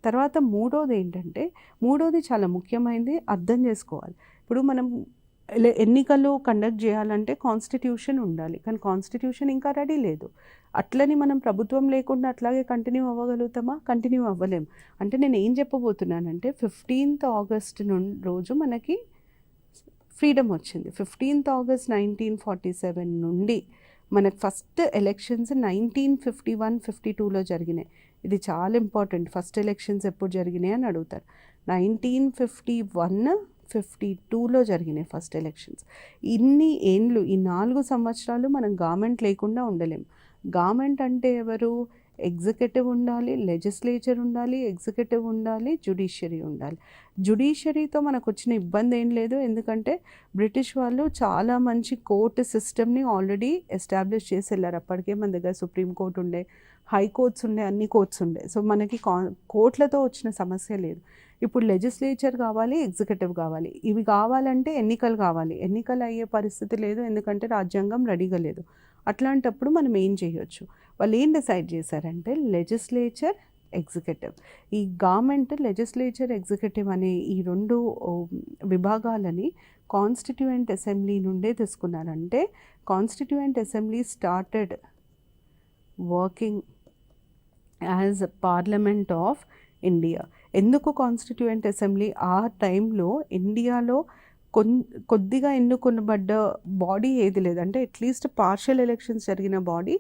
తర్వాత మూడోది చాలా ముఖ్యమైనది అర్థం చేసుకోవాలి. ఇప్పుడు మనం ఎన్నికలు కండక్ట్ చేయాలంటే కాన్స్టిట్యూషన్ ఉండాలి, కానీ కాన్స్టిట్యూషన్ ఇంకా రెడీ లేదు. అట్లని మనం ప్రభుత్వం లేకుండా అట్లాగే కంటిన్యూ అవ్వగలుగుతామా? కంటిన్యూ అవ్వలేం. అంటే నేను ఏం చెప్పబోతున్నానంటే 15th ఆగస్ట్ రోజు మనకి ఫ్రీడమ్ వచ్చింది. 15th ఆగస్ట్ 1947 నుండి మనకు ఫస్ట్ ఎలక్షన్స్ 1951-52లో జరిగినాయి. ఇది చాలా ఇంపార్టెంట్. ఫస్ట్ ఎలక్షన్స్ ఎప్పుడు జరిగినాయి అని అడుగుతారు. 1951-52లో జరిగినాయి ఫస్ట్ ఎలక్షన్స్. ఇన్ని ఏండ్లు, ఈ 4 సంవత్సరాలు మనం గవర్నమెంట్ లేకుండా ఉండలేం. గవర్నమెంట్ అంటే ఎవరు? ఎగ్జిక్యూటివ్ ఉండాలి, లెజిస్లేచర్ ఉండాలి, ఎగ్జిక్యూటివ్ ఉండాలి, జ్యుడిషియరీ ఉండాలి. జ్యుడిషియరీతో మనకు వచ్చిన ఇబ్బంది ఏం లేదు, ఎందుకంటే బ్రిటిష్ వాళ్ళు చాలా మంచి కోర్టు సిస్టమ్ని ఆల్రెడీ ఎస్టాబ్లిష్ చేసి వెళ్ళారు. అప్పటికే మన దగ్గర సుప్రీం కోర్టు ఉండే, హై కోర్ట్స్ ఉండే, అన్ని కోర్ట్స్ ఉండే. సో మనకి కోర్టులతో వచ్చిన సమస్య లేదు. ఇప్పుడు లెజిస్లేచర్ కావాలి, ఎగ్జిక్యూటివ్ కావాలి. ఇవి కావాలంటే ఎన్నికలు కావాలి. ఎన్నికలు అయ్యే పరిస్థితి లేదు, ఎందుకంటే రాజ్యాంగం రెడీగా లేదు. అట్లాంటప్పుడు మనం ఏం చేయొచ్చు? వాళ్ళు ఏం డిసైడ్ చేశారంటే లెజిస్లేచర్, ఎగ్జిక్యూటివ్. ఈ గవర్నమెంట్ లెజిస్లేచర్, ఎగ్జిక్యూటివ్ అనే ఈ 2 విభాగాలని కాన్స్టిట్యూయెంట్ అసెంబ్లీ నుండే తీసుకున్నారంటే Constituent Assembly started working as Parliament of India. ఎందుకు కాన్స్టిట్యూయెంట్ అసెంబ్లీ? ఆ టైంలో ఇండియాలో కొద్దిగా ఎన్నుకొనబడ్డ బాడీ ఏది లేదు, అంటే అట్లీస్ట్ పార్షియల్ ఎలక్షన్స్ జరిగిన body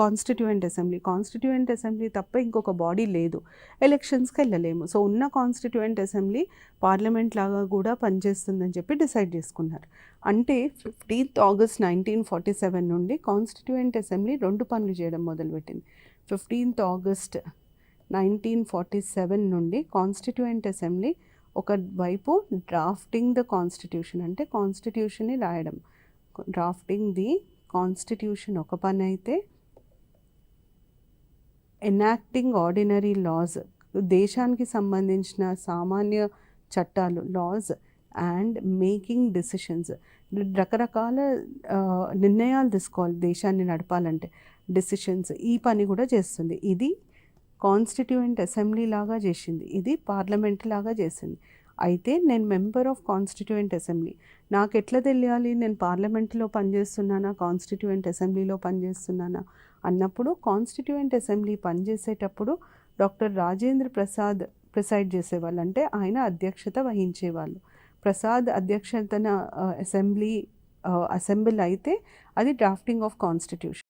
Constituent Assembly. Constituent Assembly తప్ప ఇంకొక బాడీ లేదు, ఎలక్షన్స్కి వెళ్ళలేము. సో ఉన్న కాన్స్టిట్యూయెంట్ అసెంబ్లీ పార్లమెంట్ లాగా కూడా పనిచేస్తుందని చెప్పి డిసైడ్ చేసుకున్నారు. అంటే 15th ఆగస్ట్ 1947 నుండి కాన్స్టిట్యూయెంట్ అసెంబ్లీ 2 పనులు చేయడం మొదలుపెట్టింది. 15th ఆగస్ట్ 1947 నుండి కాన్స్టిట్యూయెంట్ అసెంబ్లీ ఒకవైపు డ్రాఫ్టింగ్ ద కాన్స్టిట్యూషన్, అంటే కాన్స్టిట్యూషన్ని రాయడం, డ్రాఫ్టింగ్ ది కాన్స్టిట్యూషన్ ఒక పని అయితే, ఎనాక్టింగ్ ఆర్డినరీ లాస్, దేశానికి సంబంధించిన సామాన్య చట్టాలు, లాస్, అండ్ మేకింగ్ డెసిషన్స్, రకరకాల నిర్ణయాలు తీసుకోవాలి దేశాన్ని నడపాలంటే, డెసిషన్స్, ఈ పని కూడా చేస్తుంది. ఇది కాన్స్టిట్యూయెంట్ అసెంబ్లీ లాగా చేసింది, ఇది పార్లమెంట్ లాగా చేసింది. అయితే నేను మెంబర్ ఆఫ్ కాన్స్టిట్యూయెంట్ అసెంబ్లీ, నాకు ఎట్లా తెలియాలి నేను పార్లమెంట్లో పనిచేస్తున్నానా, కాన్స్టిట్యూయెంట్ అసెంబ్లీలో పనిచేస్తున్నానా అన్నప్పుడు, కాన్స్టిట్యూయెంట్ అసెంబ్లీ పనిచేసేటప్పుడు డాక్టర్ రాజేంద్ర ప్రసాద్ ప్రిసైడ్ చేసేవాళ్ళు, అంటే ఆయన అధ్యక్షత వహించేవాళ్ళు. ప్రసాద్ అధ్యక్షతన అసెంబ్ల్ అయితే అది డ్రాఫ్టింగ్ ఆఫ్ కాన్స్టిట్యూషన్.